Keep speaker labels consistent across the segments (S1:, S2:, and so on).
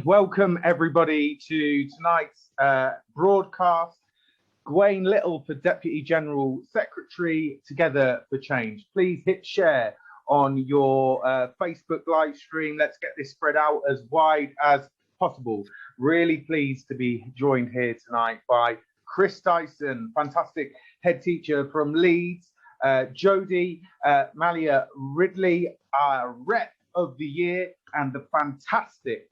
S1: Welcome everybody to tonight's broadcast. Gawain Little for Deputy General Secretary, Together for Change. Please hit share on your Facebook live stream. Let's get this spread out as wide as possible. Really pleased to be joined here tonight by Chris Dyson, fantastic head teacher from Leeds, Jodie Malia Ridley, Rep of the Year, and the fantastic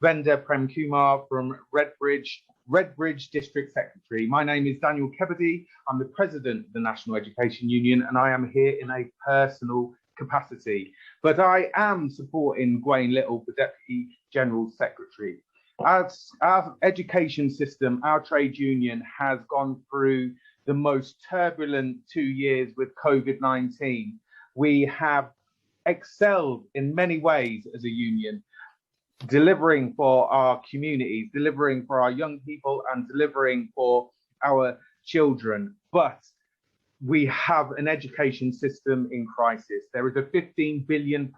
S1: Vendor Prem Kumar from Redbridge District Secretary. My name is Daniel Kebede. I'm the President of the National Education Union, and I am here in a personal capacity. But I am supporting Gawain Little for Deputy General Secretary. As our education system, our trade union has gone through the most turbulent 2 years with COVID-19. We have excelled in many ways as a union, delivering for our communities, delivering for our young people, and delivering for our children. But we have an education system in crisis. There is a £15 billion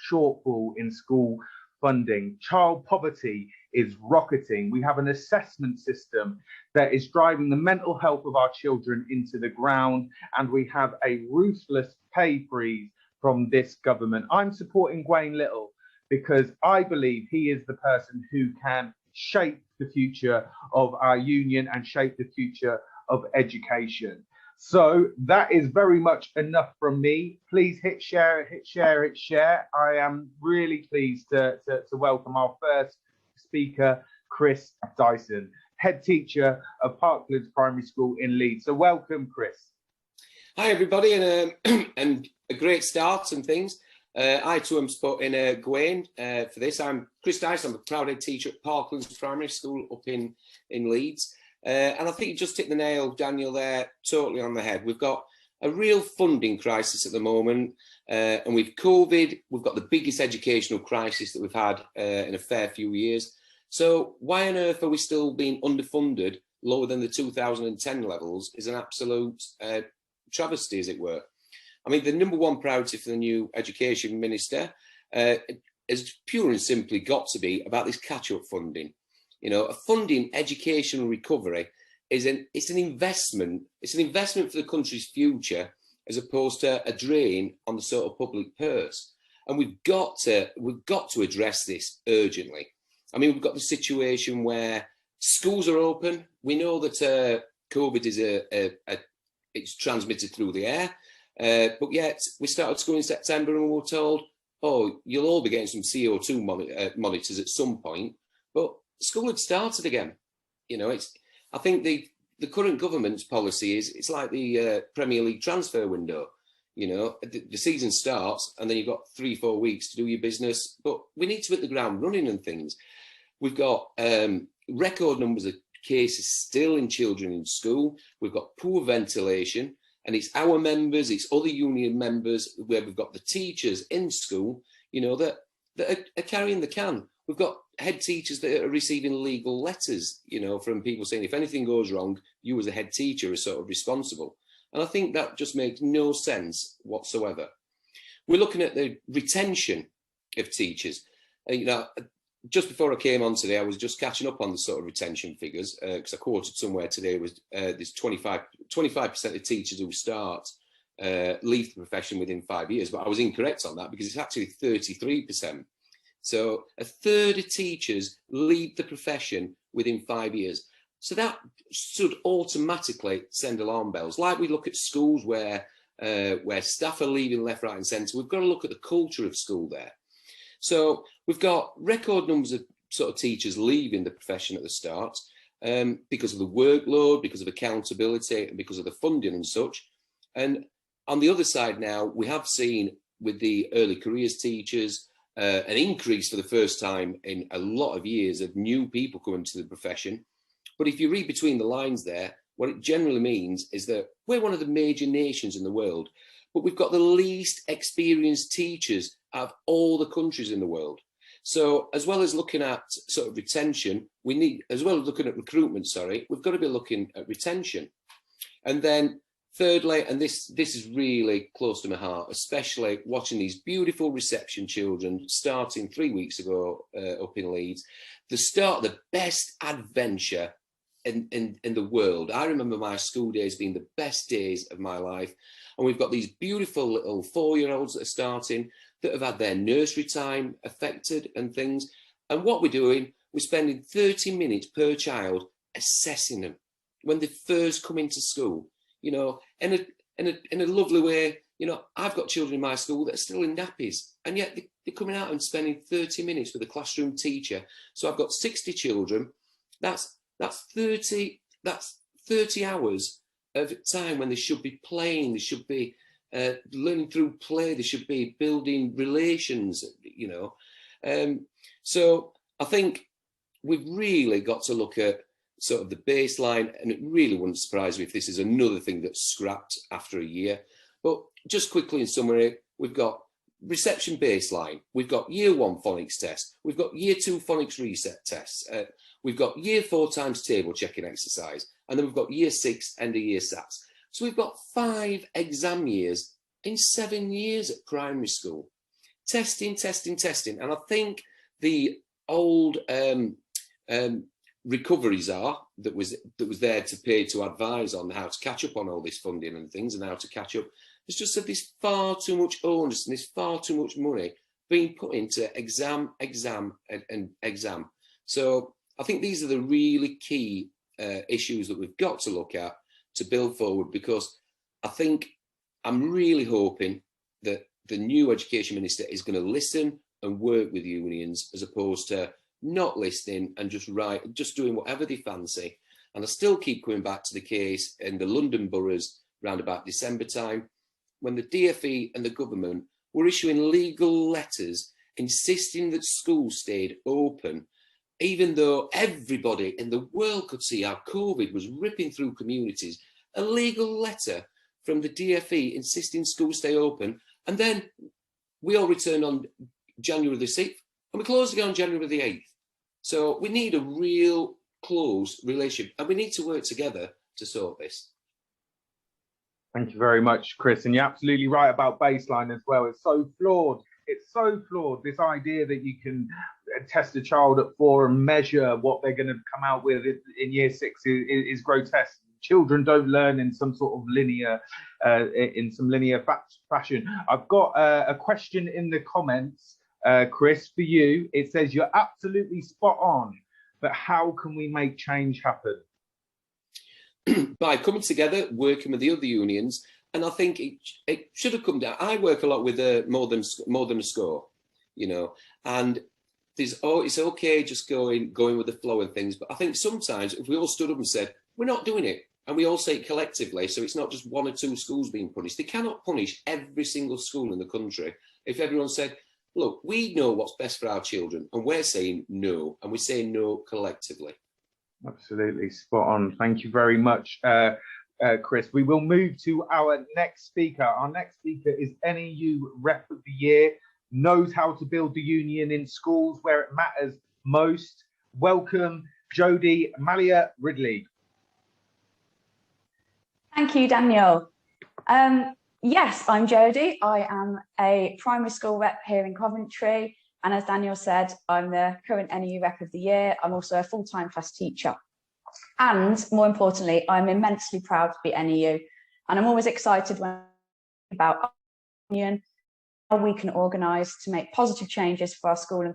S1: shortfall in school funding. Child poverty is rocketing. We have an assessment system that is driving the mental health of our children into the ground, and we have a ruthless pay freeze from this government. I'm supporting Gawain Little because I believe he is the person who can shape the future of our union and shape the future of education. So that is very much enough from me. Please hit share, hit share, hit share. I am really pleased to welcome our first speaker, Chris Dyson, head teacher of Parklands Primary School in Leeds. So welcome, Chris.
S2: Hi everybody, and a great start and things. I too am supporting Gawain for this. I'm Chris Dyson. I'm a proud head teacher at Parklands Primary School up in Leeds. And I think you just hit the nail, Daniel, there totally on the head. We've got a real funding crisis at the moment, and with COVID, we've got the biggest educational crisis that we've had in a fair few years. So why on earth are we still being underfunded, lower than the 2010 levels, is an absolute travesty, as it were. I mean, the number one priority for the new education minister has pure and simply got to be about this catch-up funding. You know, a funding educational recovery is an investment. It's an investment for the country's future, as opposed to a drain on the sort of public purse. And we've got to address this urgently. I mean, we've got the situation where schools are open. We know that COVID is it's transmitted through the air. But yet we started school in September and we were told, oh, you'll all be getting some CO2 monitors at some point. But school had started again. You know, I think the current government's policy is it's like the Premier League transfer window. You know, the season starts and then you've got 3-4 weeks to do your business. But we need to hit the ground running and things. We've got record numbers of cases still in children in school. We've got poor ventilation. And it's our members, it's other union members, where we've got the teachers in school, you know, that are carrying the can. We've got head teachers that are receiving legal letters, you know, from people saying, if anything goes wrong, you as a head teacher are sort of responsible. And I think that just makes no sense whatsoever. We're looking at the retention of teachers. You know, just before I came on today, I was just catching up on the sort of retention figures, because I quoted somewhere today was there's 25% of teachers who start leave the profession within 5 years, but I was incorrect on that because it's actually 33%. So a third of teachers leave the profession within 5 years. So that should automatically send alarm bells. Like we look at schools where staff are leaving left, right and centre, we've got to look at the culture of school there. So we've got record numbers of sort of teachers leaving the profession at the start because of the workload, because of accountability, and because of the funding and such. And on the other side now, we have seen with the early careers teachers an increase for the first time in a lot of years of new people coming to the profession. But if you read between the lines there, what it generally means is that we're one of the major nations in the world, but we've got the least experienced teachers out of all the countries in the world. So as well as looking at sort of retention, as well as looking at recruitment, we've got to be looking at retention. And then thirdly, and this is really close to my heart, especially watching these beautiful reception children starting 3 weeks ago up in Leeds, the best adventure in the world. I remember my school days being the best days of my life, and we've got these beautiful little 4-year-olds that are starting, that have had their nursery time affected and things. And what we're doing, we're spending 30 minutes per child assessing them when they first come into school, you know, in a lovely way. You know, I've got children in my school that are still in nappies, and yet they're coming out and spending 30 minutes with a classroom teacher. So I've got 60 children. That's 30 hours of time when they should be playing, they should be learning through play, they should be building relations, you know. So I think we've really got to look at sort of the baseline, and it really wouldn't surprise me if this is another thing that's scrapped after a year. But just quickly in summary, we've got reception baseline, we've got year 1 phonics test, we've got year 2 phonics reset tests, we've got year 4 times table checking exercise, and then we've got year 6 end of year SATs. So we've got 5 exam years in 7 years at primary school. Testing. And I think the old recovery czar that was there to pay to advise on how to catch up on all this funding and things and how to catch up, has just said there's far too much onus and there's far too much money being put into exam. So I think these are the really key issues that we've got to look at to build forward, because I think I'm really hoping that the new education minister is going to listen and work with unions, as opposed to not listening and just doing whatever they fancy. And I still keep coming back to the case in the London boroughs around about December time, when the DfE and the government were issuing legal letters insisting that schools stayed open, even though everybody in the world could see how COVID was ripping through communities. A legal letter from the DfE insisting schools stay open, and then we all returned on January the 6th, and we closed again on January the 8th. So we need a real close relationship, and we need to work together to sort this.
S1: Thank you very much, Chris. And you're absolutely right about baseline as well. It's so flawed. It's so flawed, this idea that you can test a child at 4 and measure what they're going to come out with in year 6 is grotesque. Children don't learn in some sort of linear, fashion. I've got a question in the comments, Chris, for you. It says, you're absolutely spot on, but how can we make change happen?
S2: By coming together, working with the other unions, and I think it should have come down. I work a lot with more than a score, you know, and it's okay just going with the flow and things. But I think sometimes if we all stood up and said, we're not doing it, and we all say it collectively, so it's not just 1 or 2 schools being punished. They cannot punish every single school in the country. If everyone said, look, we know what's best for our children, and we're saying no, and we're saying no collectively.
S1: Absolutely spot on. Thank you very much, Chris. We will move to our next speaker. Our next speaker is NEU Rep of the Year, knows how to build the union in schools where it matters most. Welcome, Jodie Malia Ridley.
S3: Thank you, Daniel. Yes, I'm Jodie. I am a primary school rep here in Coventry. And as Daniel said, I'm the current NEU Rep of the Year. I'm also a full-time class teacher. And more importantly, I'm immensely proud to be NEU. And I'm always excited when about our union, how we can organise to make positive changes for our school and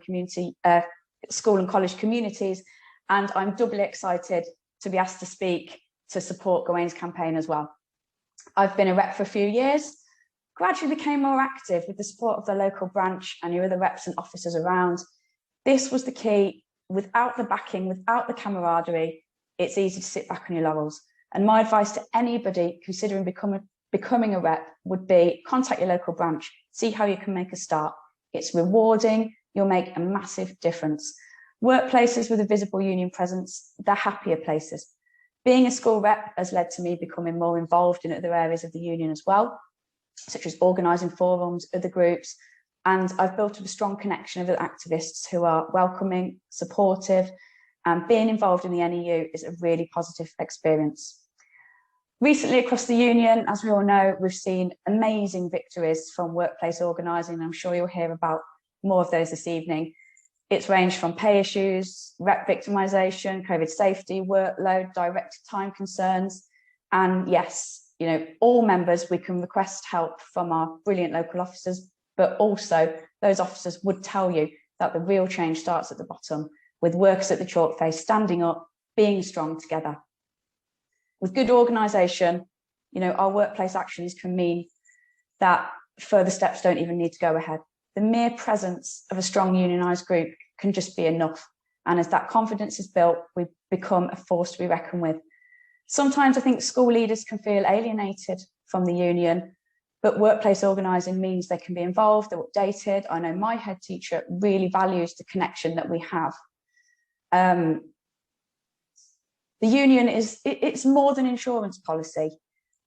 S3: college communities. And I'm doubly excited to be asked to speak to support Gawain's campaign as well. I've been a rep for a few years, gradually became more active with the support of the local branch and your other reps and officers around. This was the key. Without the backing, without the camaraderie, it's easy to sit back on your laurels. And my advice to anybody considering becoming a rep would be contact your local branch, see how you can make a start. It's rewarding, you'll make a massive difference. Workplaces with a visible union presence, they're happier places. Being a school rep has led to me becoming more involved in other areas of the union as well, such as organising forums, other groups, and I've built up a strong connection with activists who are welcoming, supportive, and being involved in the NEU is a really positive experience. Recently across the union, as we all know, we've seen amazing victories from workplace organising. I'm sure you'll hear about more of those this evening. It's ranged from pay issues, rep victimisation, COVID safety, workload, directed time concerns. And yes, you know, all members, we can request help from our brilliant local officers, but also those officers would tell you that the real change starts at the bottom, with workers at the chalk face standing up, being strong together. With good organisation, you know, our workplace actions can mean that further steps don't even need to go ahead. The mere presence of a strong unionised group can just be enough. And as that confidence is built, we become a force to be reckoned with. Sometimes I think school leaders can feel alienated from the union, but workplace organising means they can be involved, they're updated. I know my head teacher really values the connection that we have. The union it's more than insurance policy.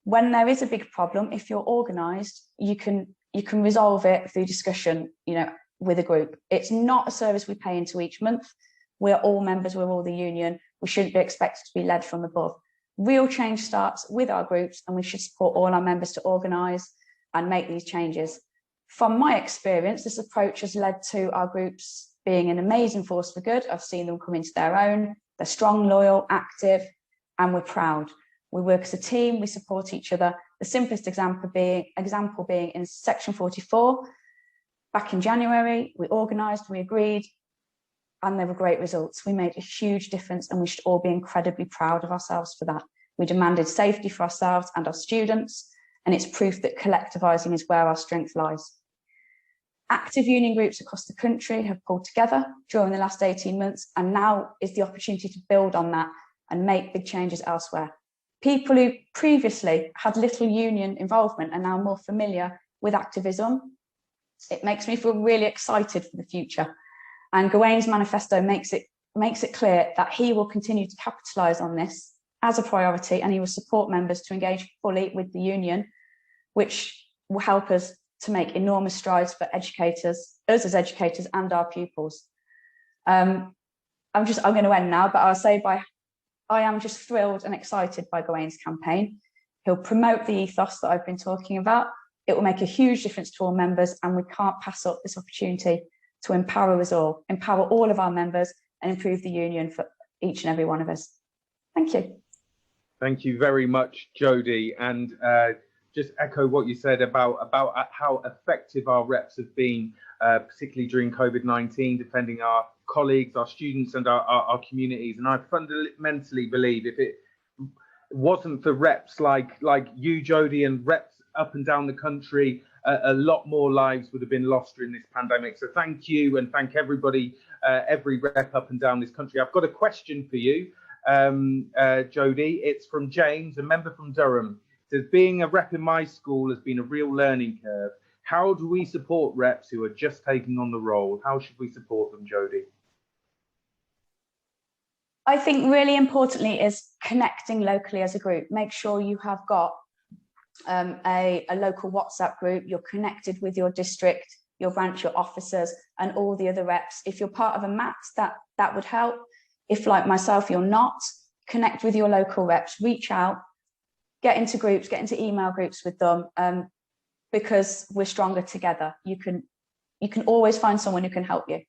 S3: When there is a big problem, if you're organised, you can resolve it through discussion, you know, with a group. It's not a service we pay into each month. We're all members, we're all the union. We shouldn't be expected to be led from above. Real change starts with our groups, and we should support all our members to organise and make these changes. From my experience, this approach has led to our groups being an amazing force for good. I've seen them come into their own. They're strong, loyal, active, and we're proud. We work as a team, we support each other. The simplest example being in section 44. Back in January, we organised, we agreed, and there were great results. We made a huge difference, and we should all be incredibly proud of ourselves for that. We demanded safety for ourselves and our students, and it's proof that collectivising is where our strength lies. Active union groups across the country have pulled together during the last 18 months, and now is the opportunity to build on that and make big changes elsewhere. People who previously had little union involvement are now more familiar with activism. It makes me feel really excited for the future. And Gawain's manifesto makes it clear that he will continue to capitalise on this as a priority, and he will support members to engage fully with the union, which will help us to make enormous strides for educators, us as educators, and our pupils. I'm going to end now, but I'll say I am just thrilled and excited by Gawain's campaign. He'll promote the ethos that I've been talking about. It will make a huge difference to all members, and we can't pass up this opportunity to empower us all, empower all of our members, and improve the union for each and every one of us. Thank you.
S1: Thank you very much, Jodie. And just echo what you said about how effective our reps have been, particularly during COVID-19, defending our colleagues, our students, and our communities. And I fundamentally believe if it wasn't for reps like you, Jodie, and reps up and down the country, a lot more lives would have been lost during this pandemic. So thank you, and thank everybody, every rep up and down this country. I've got a question for you, Jodie. It's from James, a member from Durham. It says, being a rep in my school has been a real learning curve. How do we support reps who are just taking on the role? How should we support them, Jodie?
S3: I think really importantly is connecting locally as a group. Make sure you have got a local WhatsApp group. You're connected with your district, your branch, your officers, and all the other reps. If you're part of a MATS, that would help. If, like myself, you're not, connect with your local reps, reach out, get into groups, get into email groups with them, because we're stronger together. You can always find someone who can help you.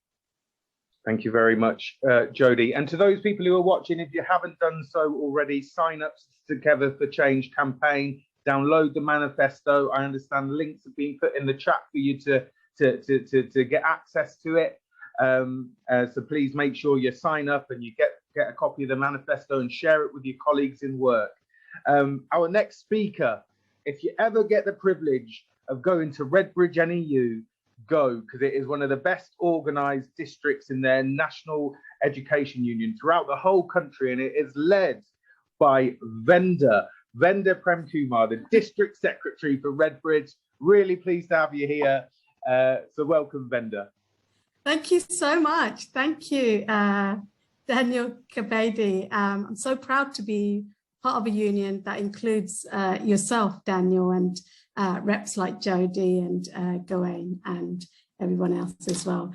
S1: Thank you very much, Jodie. And to those people who are watching, if you haven't done so already, sign up to Together for Change campaign, download the manifesto. I understand links have been put in the chat for you to get access to it. So please make sure you sign up and you get a copy of the manifesto and share it with your colleagues in work. Our next speaker, if you ever get the privilege of going to Redbridge NEU, go, because it is one of the best organised districts in their national education union throughout the whole country, and it is led by Venda Premkumar, the district secretary for Redbridge. Really pleased to have you here. So welcome, Venda.
S4: Thank you so much. Thank you, Daniel Kabedi. I'm so proud to be part of a union that includes yourself, Daniel, and reps like Jodie and Gawain and everyone else as well.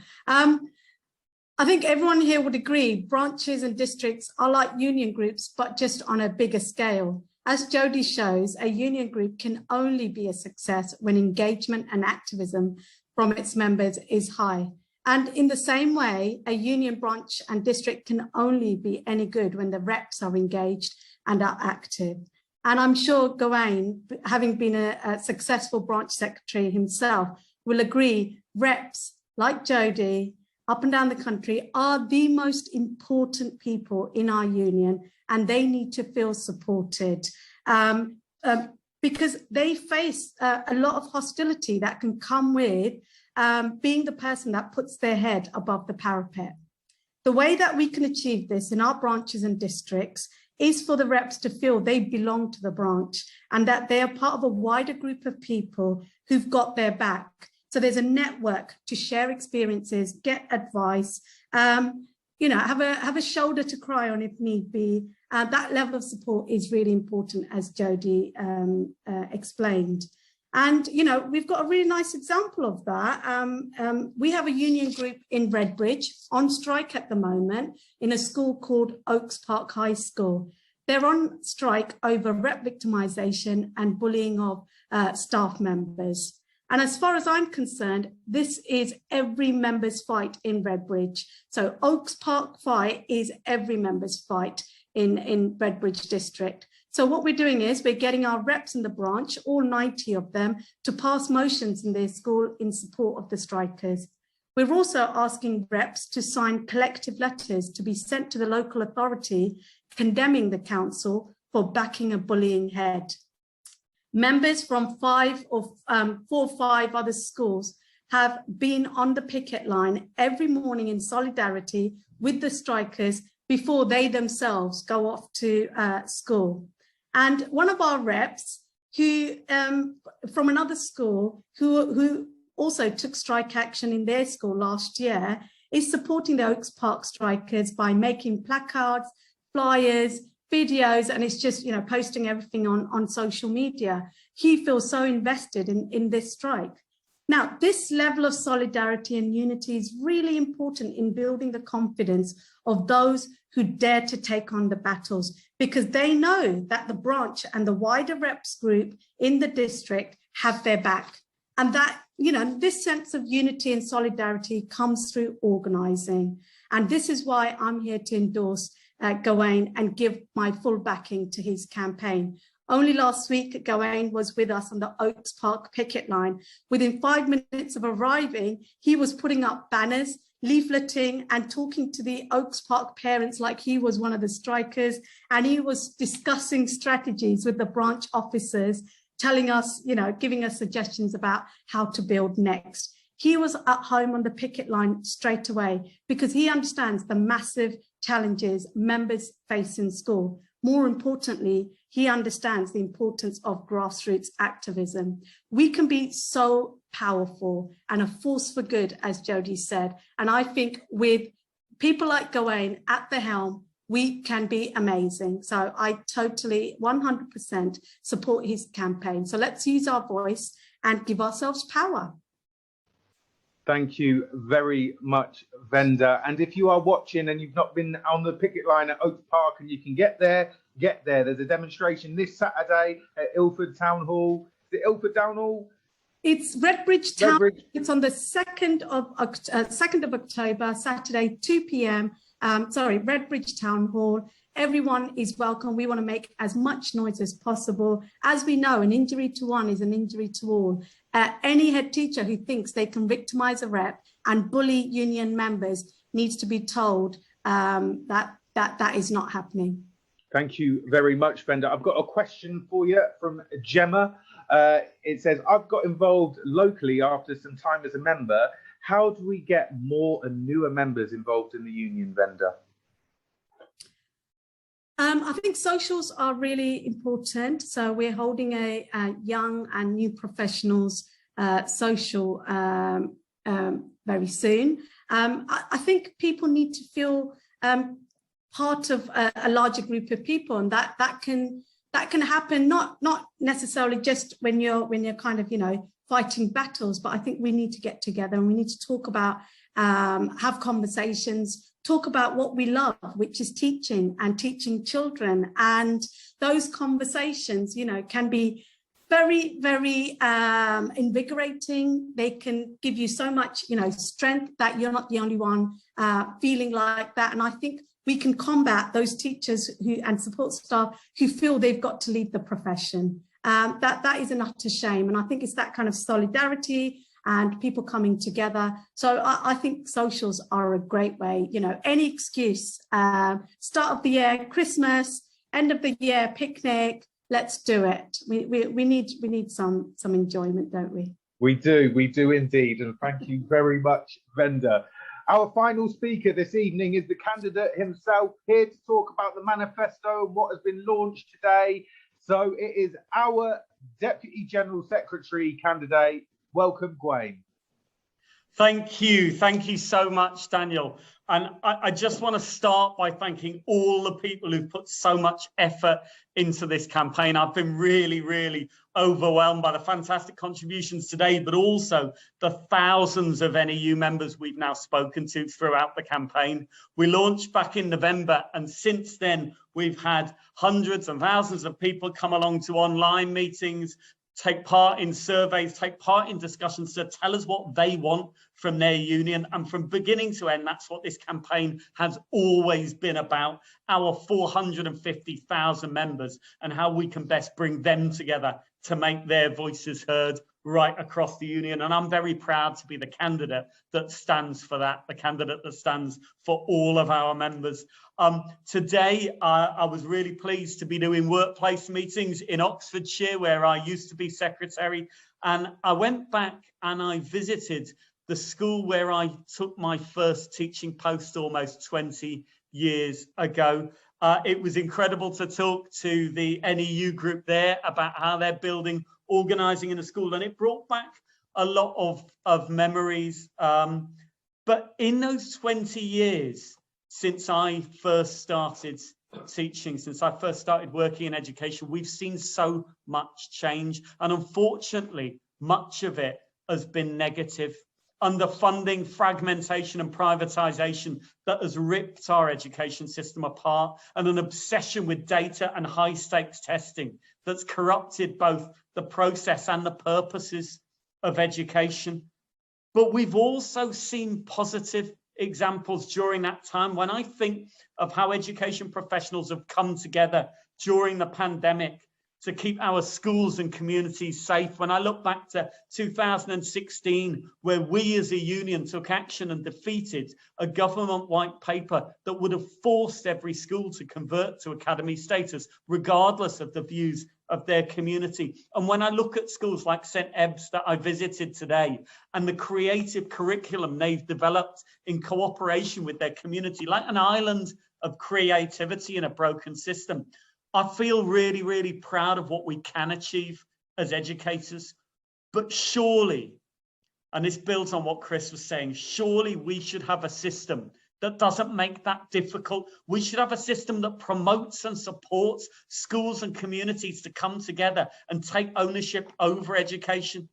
S4: I think everyone here would agree branches and districts are like union groups, but just on a bigger scale. As Jody shows, a union group can only be a success when engagement and activism from its members is high. And in the same way, a union branch and district can only be any good when the reps are engaged and are active. And I'm sure Gawain, having been a successful branch secretary himself, will agree reps like Jody up and down the country are the most important people in our union, and they need to feel supported because they face a lot of hostility that can come with being the person that puts their head above the parapet. The way that we can achieve this in our branches and districts is for the reps to feel they belong to the branch and that they are part of a wider group of people who've got their back. So there's a network to share experiences, get advice, you know, have a shoulder to cry on if need be. That level of support is really important, as Jody explained. And, you know, we've got a really nice example of that. We have a union group in Redbridge on strike at the moment in a school called Oaks Park High School. They're on strike over rep victimisation and bullying of staff members. And as far as I'm concerned, this is every member's fight in Redbridge. So Oaks Park fight is every member's fight in Redbridge district. So what we're doing is we're getting our reps in the branch, all 90 of them, to pass motions in their school in support of the strikers. We're also asking reps to sign collective letters to be sent to the local authority condemning the council for backing a bullying head. Members from 4 or 5 other schools have been on the picket line every morning in solidarity with the strikers before they themselves go off to school. And one of our reps who from another school who also took strike action in their school last year is supporting the Oaks Park strikers by making placards, flyers, videos, and it's just, you know, posting everything on social media. He feels so invested in this strike. Now, this level of solidarity and unity is really important in building the confidence of those who dare to take on the battles, because they know that the branch and the wider reps group in the district have their back. And that, you know, this sense of unity and solidarity comes through organising. And this is why I'm here to endorse Gawain and give my full backing to his campaign. Only last week, Gawain was with us on the Oaks Park picket line. Within 5 minutes of arriving, he was putting up banners, leafleting and talking to the Oaks Park parents like he was one of the strikers. And he was discussing strategies with the branch officers, telling us, you know, giving us suggestions about how to build next. He was at home on the picket line straight away because he understands the massive challenges members face in school. More importantly, he understands the importance of grassroots activism. We can be so powerful and a force for good, as Jody said. And I think with people like Gawain at the helm, we can be amazing. So I totally 100% support his campaign. So let's use our voice and give ourselves power.
S1: Thank you very much, Venda. And if you are watching and you've not been on the picket line at Oaks Park and you can get there, get there. There's a demonstration this Saturday at Ilford Town Hall. Is it Ilford Town Hall?
S4: It's Redbridge Town. Redbridge. It's on the 2nd of October, Saturday, 2 p.m. Redbridge Town Hall. Everyone is welcome. We want to make as much noise as possible. As we know, an injury to one is an injury to all. Any head teacher who thinks they can victimize a rep and bully union members needs to be told that is not happening.
S1: Thank you very much, Venda. I've got a question for you from Gemma. It says, I've got involved locally after some time as a member. How do we get more and newer members involved in the union, Venda?
S4: I think socials are really important. So we're holding a young and new professionals social very soon. I think people need to feel part of a larger group of people, and that can happen not necessarily just when you're kind of, you know, fighting battles, but I think we need to get together and we need to talk about have conversations, talk about what we love, which is teaching and teaching children. And those conversations, you know, can be very, very invigorating. They can give you so much, you know, strength that you're not the only one feeling like that. And I think we can combat those teachers who and support staff who feel they've got to leave the profession. That is an utter shame. And I think it's that kind of solidarity and people coming together. So I think socials are a great way, you know, any excuse, start of the year, Christmas, end of the year, picnic, let's do it. We need some enjoyment, don't we?
S1: We do indeed. And thank you very much, Venda. Our final speaker this evening is the candidate himself, here to talk about the manifesto and what has been launched today. So it is our Deputy General Secretary candidate. Welcome, Gwaine.
S5: Thank you so much, Daniel. And I just want to start by thanking all the people who've put so much effort into this campaign. I've been really, really overwhelmed by the fantastic contributions today, but also the thousands of NEU members we've now spoken to throughout the campaign. We launched back in November, and since then we've had hundreds and thousands of people come along to online meetings, take part in surveys, take part in discussions to tell us what they want from their union. And from beginning to end, that's what this campaign has always been about, our 450,000 members and how we can best bring them together to make their voices heard right across the union. And I'm very proud to be the candidate that stands for that, the candidate that stands for all of our members. Today, I was really pleased to be doing workplace meetings in Oxfordshire, where I used to be secretary. And I went back and I visited the school where I took my first teaching post almost 20 years ago. It was incredible to talk to the NEU group there about how they're building organising in the school, and it brought back a lot of memories. But in those 20 years since I first started teaching, since I first started working in education, we've seen so much change, and unfortunately much of it has been negative. Underfunding, fragmentation and privatisation that has ripped our education system apart, and an obsession with data and high stakes testing that's corrupted both the process and the purposes of education. But we've also seen positive examples during that time. When I think of how education professionals have come together during the pandemic to keep our schools and communities safe, when I look back to 2016, where we as a union took action and defeated a government white paper that would have forced every school to convert to academy status, regardless of the views of their community. And when I look at schools like St. Ebb's that I visited today, and the creative curriculum they've developed in cooperation with their community, like an island of creativity in a broken system, I feel really, really proud of what we can achieve as educators. But surely, and this builds on what Chris was saying, surely we should have a system that doesn't make that difficult. We should have a system that promotes and supports schools and communities to come together and take ownership over education.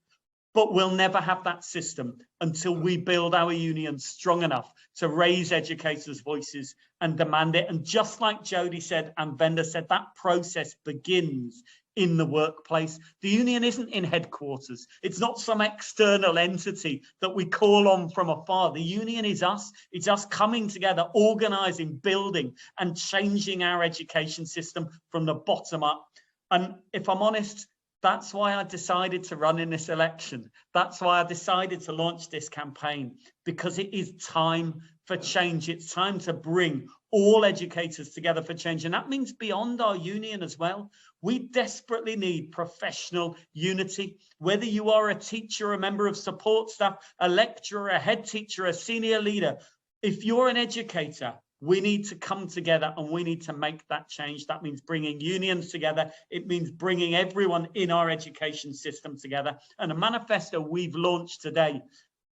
S5: But we'll never have that system until we build our union strong enough to raise educators' voices and demand it. And just like Jodie said and Venda said, that process begins in the workplace. The union isn't in headquarters. It's not some external entity that we call on from afar. The union is us. It's us coming together, organising, building and changing our education system from the bottom up. And if I'm honest, that's why I decided to run in this election. That's why I decided to launch this campaign, because it is time for change. It's time to bring all educators together for change. And that means beyond our union as well. We desperately need professional unity. Whether you are a teacher, a member of support staff, a lecturer, a head teacher, a senior leader, if you're an educator, we need to come together and we need to make that change. That means bringing unions together. It means bringing everyone in our education system together. And a manifesto we've launched today,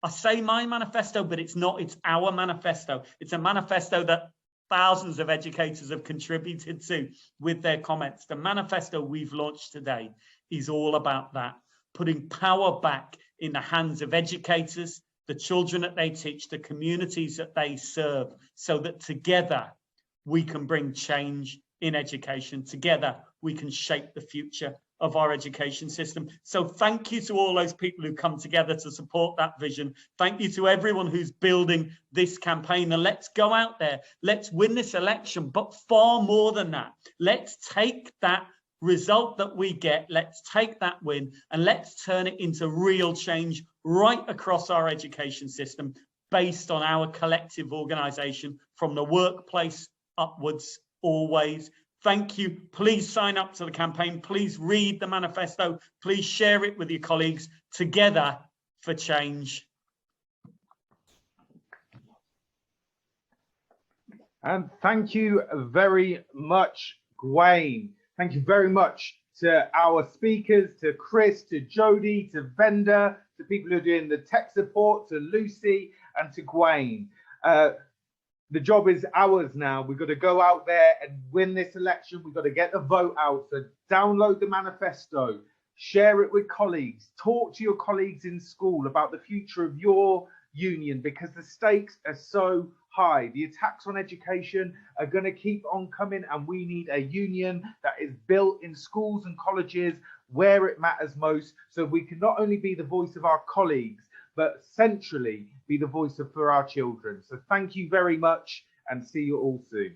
S5: I say my manifesto, but it's not, it's our manifesto. It's a manifesto that thousands of educators have contributed to with their comments. The manifesto we've launched today is all about that, putting power back in the hands of educators, the children that they teach, the communities that they serve, so that together we can bring change in education. Together we can shape the future of our education system. So thank you to all those people who come together to support that vision. Thank you to everyone who's building this campaign. And let's go out there, let's win this election, but far more than that, let's take that result that we get, let's take that win and let's turn it into real change right across our education system, based on our collective organisation from the workplace upwards always. Thank you. Please sign up to the campaign. Please read the manifesto. Please share it with your colleagues. Together for change.
S1: And thank you very much, Gwaine. Thank you very much to our speakers, to Chris, to Jodie, to Venda, to people who are doing the tech support, to Lucy and to Gwaine. The job is ours now. We've got to go out there and win this election. We've got to get the vote out. So download the manifesto, share it with colleagues, talk to your colleagues in school about the future of your union, because the stakes are so high. The attacks on education are going to keep on coming, and we need a union that is built in schools and colleges where it matters most, so we can not only be the voice of our colleagues, but centrally be the voice for our children. So thank you very much, and see you all soon.